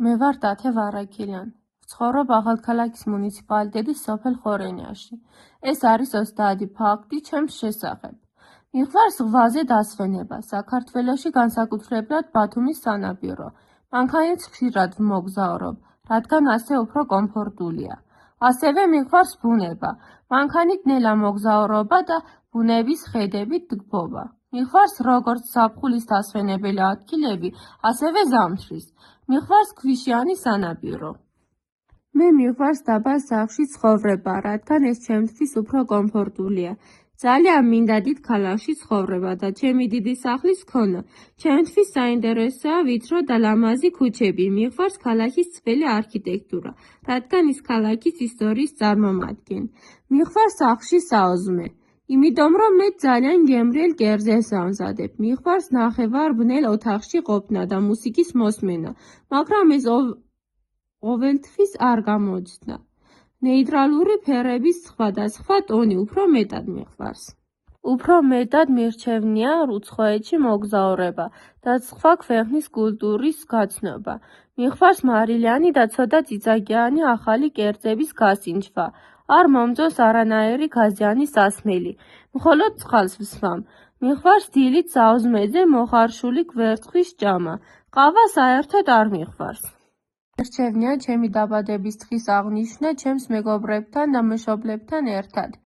მე ვარ დათე ვარაკილან. ვცხოვრობ ახალქალაქის მუნიციპალიტეტის სოფელ ხორენიაში. ეს არის ოცდაათი ფაქტი ჩემს შესახებ. მიყვარს ზღვაზე დასვენება, საქართველოში განსაკუთრებულად ბათუმის სანაპირო. მანქანით ხშირად ვმოგზაურობ, რადგან ასე უფრო კომფორტულია. ასევე მიყვარს ბუნება, მანქანით ნელა მოგზაურობა და ბუნების ხედებით გბობა. მიყვარს როგორც ზაფხულის დასვენებელი ადგილები, ასევე ზამთრის. მიყვარს ქვიშიანი სანაპირო. მე მიყვარს დაბა სახლში ცხოვრება, რადგან ეს ჩემთვის უფრო კომფორტულია. ძალიან მინდა დიდ ქალაქში ცხოვრება და ჩემი დიდი სახლის ქონა. ჩემთვის საინტერესოა ვიწრო და ლამაზი ქუჩები. მიყვარს ქალაქის ძველი არქიტექტურა, რადგან ის ქალაქის ისტორიის წარმომადგენს. მიყვარს სახლში საოზმე. იმიტომ რომ მე ძალიან გემრიელ კერძებს ვამზადებ. მიყვარს ნახევარბნელ ოთახში ყოფნა და მუსიკის მოსმენა, მაგრამ ეს ყოველთვის არ გამოჩნდა. ნეიტრალური ფერების სხვადასხვა ტონი უფრო მეტად მიყვარს. უფრო მეტად მირჩევნია უცხოეთში მოგზაურობა და სხვა ქვეყნის კულტურის გაცნობა. მიყვარს მარილიანი და ცოტა წიწაკიანი ახალი კერძების გასინჯვა. არ მომწონს არანაირი გაზიანი სასმელი. მხოლოდ წყალს ვსვამ. მიყვარს დილით საოზმეზე მოხარშული კვერცხის ჭამა. ყავა საერთოდ არ მიყვარს. მირჩევნია ჩემი დაბადების დღის აღნიშვნა ჩემს მეგობრებთან და მშობლებთან ერთად.